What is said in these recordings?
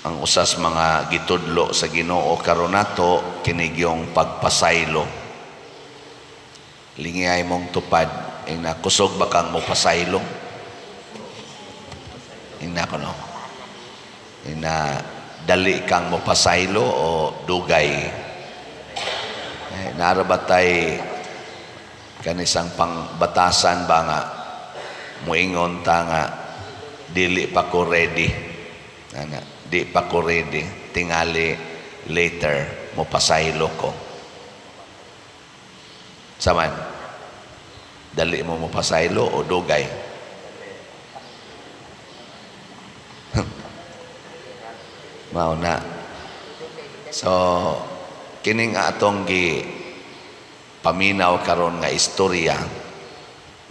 Ang usas mga gitudlo sa Ginoo karon nato kinig yung pagpasaylo. Lingay mong tupad ing nakusog ba kang mo pasaylo? Ing nako no. Ing na dali kang mo pasaylo o dugay. Narabatay kanisang pangbatasan ba nga muingon ta nga dili pa ko ready. Di pa ko ready. Tingali later mo pasaylo ko. Saman, dali mo pasaylo o dugay? Mao na. So, kining atong gi paminaw karon nga istorya,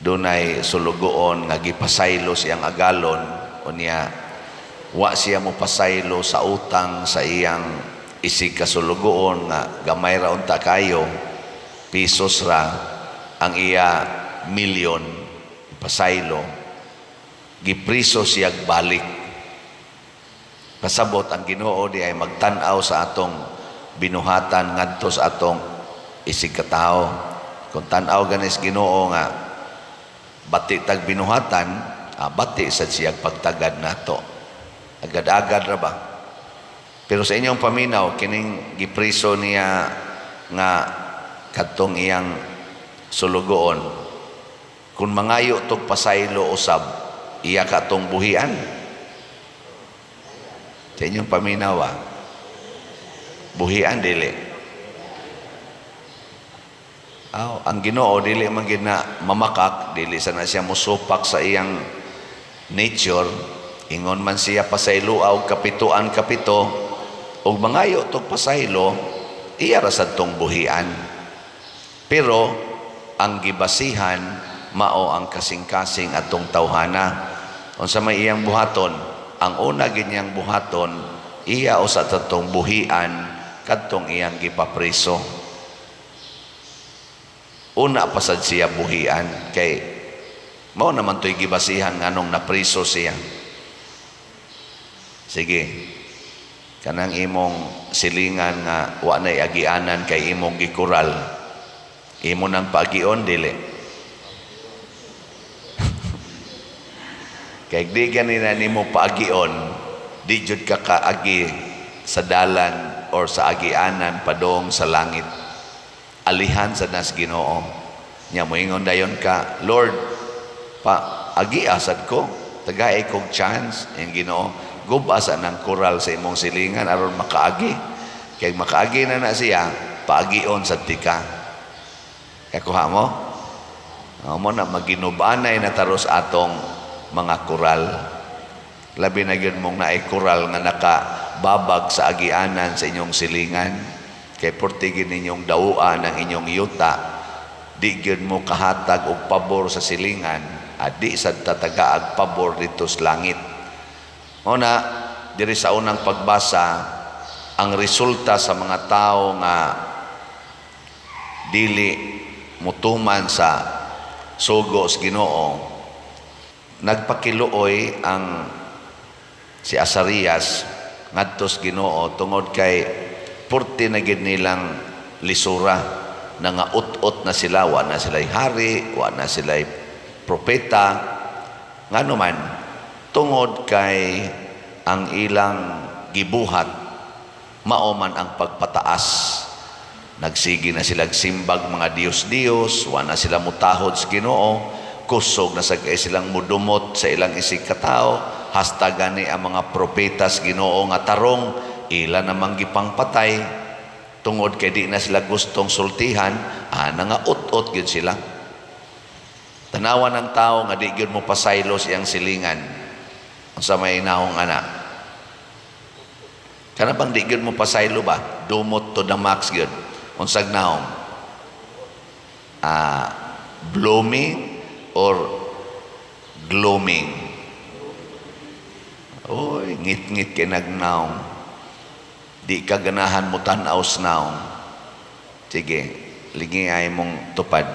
dunay sulugoon nga gipasaylo siyang agalon unya wa siya mo pasaylo sa utang sa iyang isig kasulugoon nga gamay ra unta kayo pisos ra ang iya milyon pasaylo, gipriso siya balik. Pasabot ang Ginoo di ay magtan-aw sa atong binuhatan ngadto sa atong isig katao. Kung tan-aw ganis Ginoo nga bati tag binuhatan, bati sa siyang pagtagad nato. Agad-agad ra ba? Pero sa inyong paminaw kining gipriso niya nga kadtong iyang sulugoon, kung mangayo tog pasaylo usab, iya katong buhian. Sa inyong paminaw buhian dili. Ang Ginoo dili man gid na mamakak, dili sana siya musupak sa iyang nature. Ingon man siya pasaylo og kapito og mangayo tog pasaylo, iya ra sad tong buhian. Pero ang gibasihan mao ang kasing-kasing atong tawhana. Unsa may iyang buhaton? Ang una ganyang buhaton, iya o sa tatong buhian kadtong iyang gipapriso. Una pasad siya buhian kay mao naman to'y gibasihan nganong napriso siya. Sige, kanang imong silingan nga wa nay agianan kay imong gikural, imo nang pagion dili. Kay di ganina nimo paagion, di jud ka kaagi sa dalan or sa agianan padong sa langit. Alihan sa nas Ginoo. Nya moingon dayon ka, Lord, agi asad ko, tagay kog chance ang Ginoo. Gubasa ng kural sa imong silingan aron makaagi. Kay makaagi na siya, paagion sa tika. Kaya kuha mo? Mo na maginubanay na taros atong mga kural. Labi na yun mong naay kural nga nakababag sa agianan sa inyong silingan. Kay portigin ninyong dawuan ang inyong yuta. Di yun mo kahatag o pabor sa silingan. Di sa tatagaag pabor dito sa langit. Una, diri sa unang pagbasa, ang resulta sa mga tao nga dili mutuman sa sugo sa Ginoo, nagpakiluoy ang si Asarias ngadto sa Ginoo tungod kay purti na gid nilang lisura na nga ut-ut na sila, wa na sila'y hari, wa na sila'y propeta, ngano man tungod kay ang ilang gibuhat mao man ang pagpataas. Nagsigi na sila simbag mga Diyos-Diyos, wa na sila mutahod sa Ginoo, kusog na sa silang mudumot sa ilang isig katao, hasta gani ang mga propetas Ginoo nga tarong ila namang gipangpatay tungod kay di na sila gustong sultihan, na nga ut-ut gyud sila. Tanawan ng tao nga di gyud mo pasaylo siyang silingan. Unsa may nahong anak? Kana bang di gyud mo pasaylo ba? Dumot to the max gyud. Unsag nahong? Blooming or gloaming? Oy, ngit-ngit kay nagnaong. Di ka ganahan mo tan-aw sa naong. Sige, lingi ay mong tupad.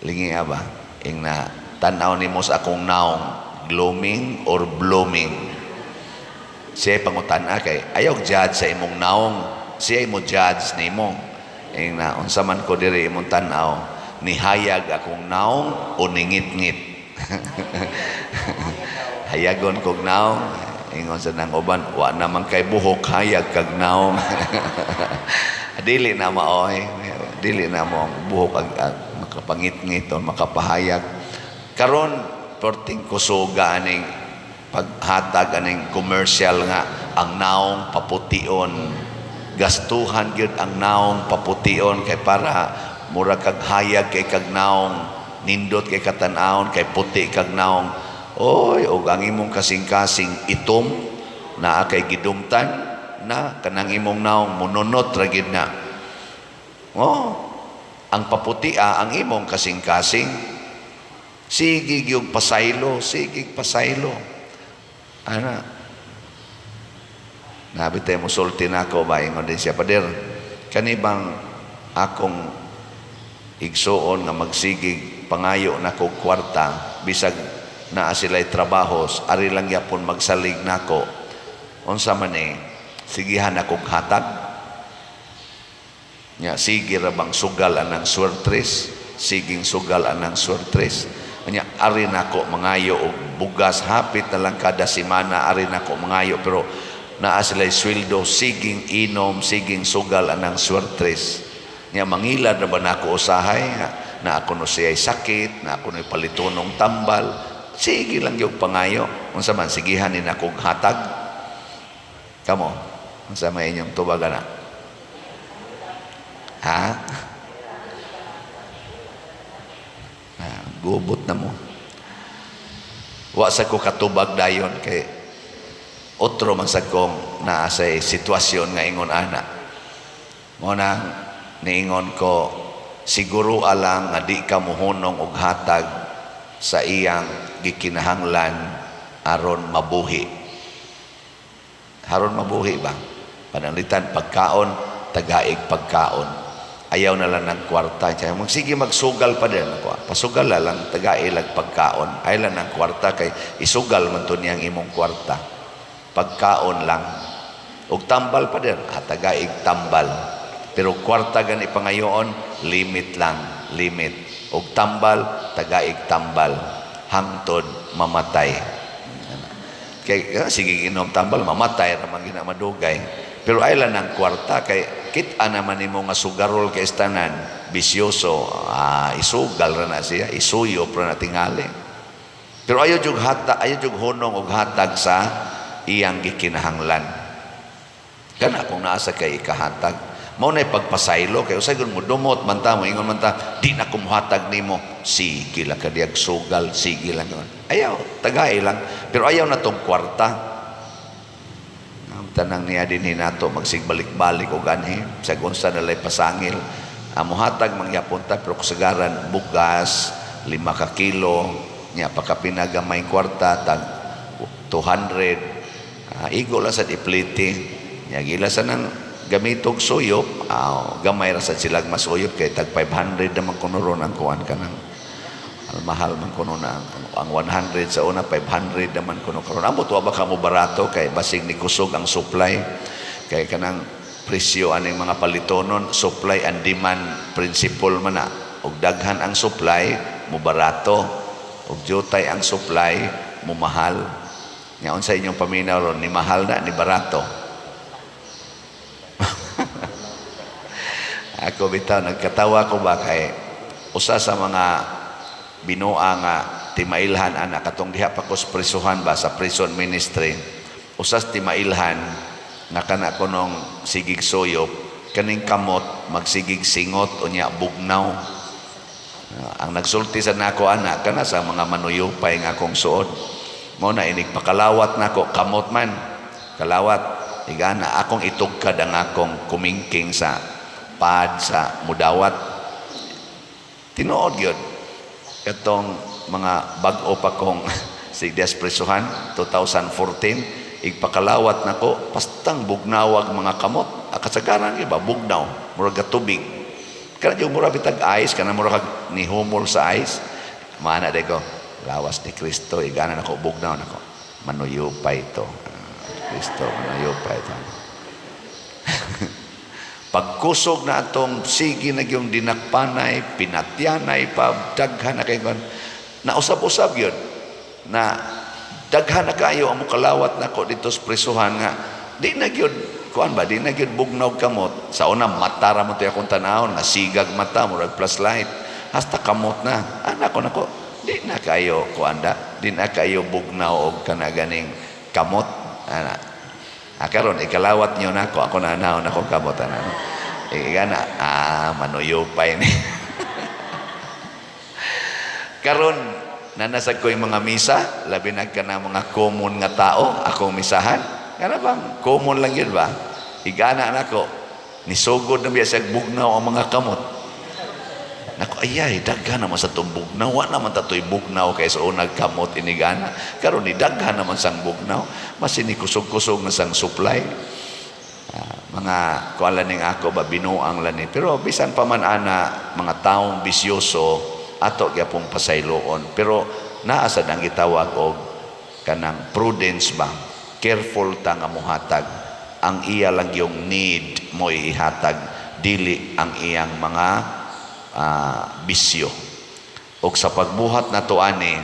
Lingi ba? Ing na tan-aw ni mo sa akong naong. gloaming or blooming. Siya pangutana kay ayaw judge sa imong naong, siya mo judge nimo. Ing na unsa man ko diri imong tan-aw, nihayag akong naong o ningit-ngit. Hayagon kog naong, ingon sa nang uban, wa naman kay buhok hayag kag naong. Dili na maoy, dili na mo ang buhok ag makapangit-ngit o makapahayag. Karon porting kusuga aning paghatag aning commercial nga ang naong papution. Gastuhan gyud ang naong papution kay para mura kag hayag kay kag naong, nindot kay katan-awon kay puti kag naong. Oy, og ang imong kasing-kasing itom naa kay gidungtan na kanang imong naong mununot ra gid na. Oh, ang paputi ang imong kasing-kasing. Sige gyud pasaylo, sige pasaylo. Ana nabitay mo sulti na ako ba ingon din siya, pader kanibang akong igsuon nga magsigig pangayo na kog kwarta bisag naa sila'y trabahos ari lang yapon magsalig nako unsa man sigihan akong hatag nya sige ra bang sugal anang swertres, siging sugal anang swertres nya ari nako mangayo og bugas hapit na lang kada semana ari nako mangayo pero naa sila'y sweldo, siging inom, siging sugal anang swertres. Nga mangilad na ba na ako usahay, na ako no siya'y sakit, na ako no'y palitunong tambal, sige lang yung pangayo. Unsa man, sigihan ni na kong hatag. Kamo, unsa may inyong tubaga na? Ha? Gubot na mo. Wa sa ko katubag dayon kay otro man sa kong naa sa sitwasyon nga ingon ana. Muna niingon ko siguro alang nga di ka muhunong og hatag sa iyang gikinahanglan aron mabuhi. Aron mabuhi ba? Pananglitan pagkaon, tagaig pagkaon. Ayaw na lang ng kwarta. Sige magsugal pa din ako. Pasugal lang tagailag pagkaon. Ayaw lang ng kwarta kay isugal man to niyang imong kwarta. Pagkaon lang ug tambal pa din tagaig tambal pero kwarta gani pangayoon limit lang limit ug tambal tagaig tambal hangtod mamatay kay sige inom tambal mamatay ra man gina madugay pero ay lang ang kwarta kay kita naman nimo nga sugarol kay istanan bisyoso isugal ra na siya isuyo pra na tingali pero ayo jug hatag ayo jug hunong og hatag sa iyang gikinahanglan kana kung naa sa kay ikahatag mao nay pagpasaylo kay usay gun mo dumot man ta mo ingon man ta di na kumuhatag nimo sige lang kadiyag sugal sige lang ayaw tagay lang pero ayaw na tong kwarta ang tanang niya din hinato magsigbalik-balik og anhi sa unsa na lay pasangil muhatag mangyapon ta pero kasagaran bugas 5 ka kilo nya pagkapinagamay kwarta tag 200 igo lang sa ipliti gila sa nang gamitog suyop gamay ra sa silag masuyop kay tag 500 naman kuno ron ang kuan ka ng mahal man kuno na ang 100 sa una 500 naman kuno karon amot wa ba ka mo barato kay basig ni kusog ang supply kay kanang presyo aning mga palitonon supply and demand principle man na og daghan ang supply mo barato og jutay ang supply mo mahal. Ngayon sa inyong paminaw ron, ni mahal na, ni barato. Ako bitaw, nagkatawa ko ba kay usa sa mga binua nga timailhan anak katong diha pa ko sa prisuhan ba sa prison ministry. Usas timailhan nga kana ko nung sigig soyop kaning kamot magsigig singot unya bugnaw. Ang nagsulti sa nako anak kana sa mga manuyupay nga akong suod. Mo na inig pakalawat nako kamot man kalawat igana akong itugkad ang akong kumingking sa pad sa mudawat tinuod gyud itong mga bag-o pa kong sigdes presuhan 2014 igpakalawat nako pastang bugnawag mga kamot kasagaran iba bugnaw murag tubig kana yung mura bitag ice kana mura kag nihumol sa ice mana de ko lawas ni Kristo, iganan ako, bugnaw nako. Manuyupay ito. Kristo, manuyupay ito. Pagkusog na atong sige na yung dinakpanay, pinatyanay, daghan na kayo. Nausap-usap yun. Na daghan na kayo ang mukalawat na ko dito sa prisuhan nga. Di na yun, kuan ba, di na yun bugnaw kamot. Sa una, matara mo ito akong tanahon, nasigag mata, murag plus light. Hasta kamot na. Anak ko na ko, di na kayo, kuan da, di na kayo bugnaw o kanaganing kamot. Karon ikalawat niyo na ako na naon ako kamot ano. Manuyupay ni. Karon nanasag ko yung mga misa, labi na ka na mga common nga tao, akong misahan. Kana bang common lang yun ba? Igana na ko, nisugod na biya sa bugnaw ang mga kamot. Naku, ayay, daghan naman sa itong bugnaw. Wa naman tato'y bugnaw kaysa unag kamot inigana. Karon ni daghan naman sang bugnaw. Mas kusog-kusog na sang supply. Mga kuala ning ako ba, binuang lani. Pero bisan pa man ana, mga taong bisyoso, ato gyapong pasayloon. Pero naasad ang gitawag og kanang prudence ba? Careful ta nga muhatag. Ang iya lang yung need mo ihatag, dili ang iyang mga bisyo. O sa pagbuhat na to ani,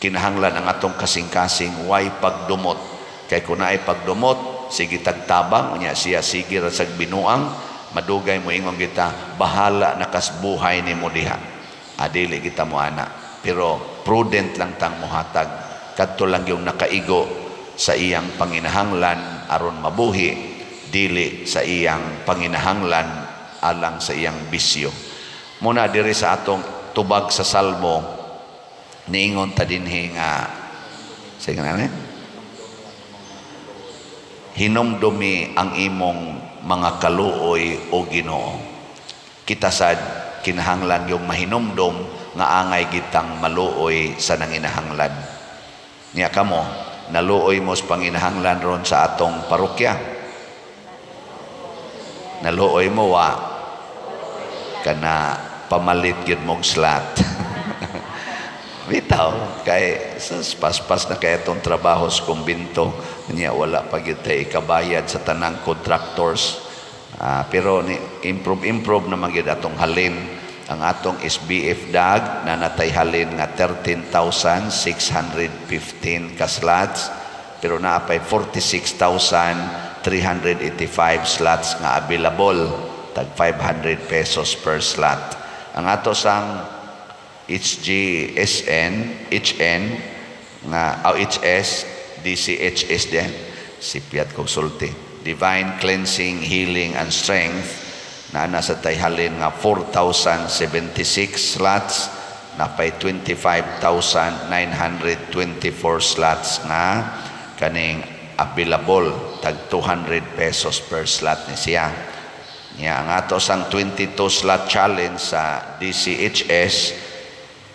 kinahanglan ang atong kasing-kasing way pagdumot. Kay kung naay pagdumot, sige tagtabang, niya siya sige rasag binuang, madugay mo ingon kita, bahala nakasbuhay ni mo diha. Adili kita mo ana. Pero prudent lang tang muhatag. Kadto lang yung nakaigo sa iyang panginahanglan aron mabuhi, dili sa iyang panginahanglan alang sa iyang bisyo. Muna diri sa atong tubag sa Salmo, niingon ta dinhi nga, sige na hinumdumi ang imong mga kaluoy o Ginoo. Kita sad kinahanglan yung mahinumdom nga angay gitang maluoy sa nanginahanglan. Niya kamo, naluoy mo sa panginahanglan ron sa atong parokya. Naluoy mo wa kana pamalit yun mong slot. Bitaw, kay paspas na kaya itong trabaho sa kumbinto, niya wala pa kita ikabayad sa tanang contractors. Pero improve na magyud atong halin. Ang atong SBF DAG na natay halin nga 13,615 ka slots, pero naapay 46,385 slots nga available, tag 500 pesos per slot. Ang ato sang HN nga HS DCHS din sipiat kog sulti, Divine Cleansing, Healing and Strength, na nasa tayhalin nga 4,076 slots, na pay 25,924 slots nga kaning available, tag 200 pesos per slot ni siya. Ang ato sang 22 slot challenge sa DCHS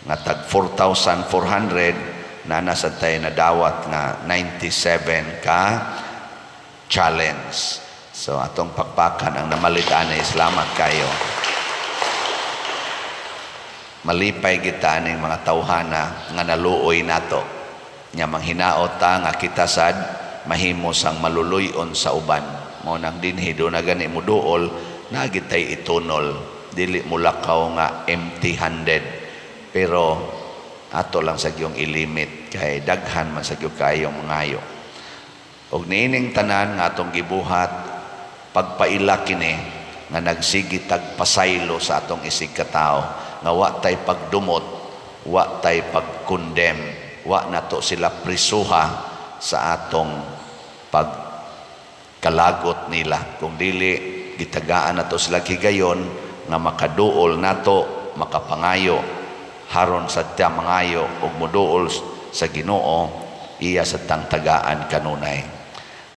nga tag 4,400, na nasa tayo na dawat nga 97 ka challenge. So atong pakpakan ang namalitaan na salamat kayo. Malipay kita ning mga tawhana nga naluoy nato. Nya manghinaot ta nga kita sad mahimo sang maluluyon sa uban. Mao nang dinhi do na gani mo duol na gitay itunol, dili mo lakaw nga empty-handed. Pero ato lang sa gyung ilimit kay daghan man sa gyud kayong mangayo. Og niining tanan nga atong gibuhat, pagpaila kini nga nagsigi tag pasaylo sa atong isig ka tawo, nga wa tay pagdumot, wa tay pagkondem, wa nato sila prisuha sa atong pagkalagot nila, kung dili gitagaan nato sila kigayon nga makaduol nato, makapangayo haron sa tiya mangayo ug moduol sa Ginoo iya sa tang tagaan kanunay.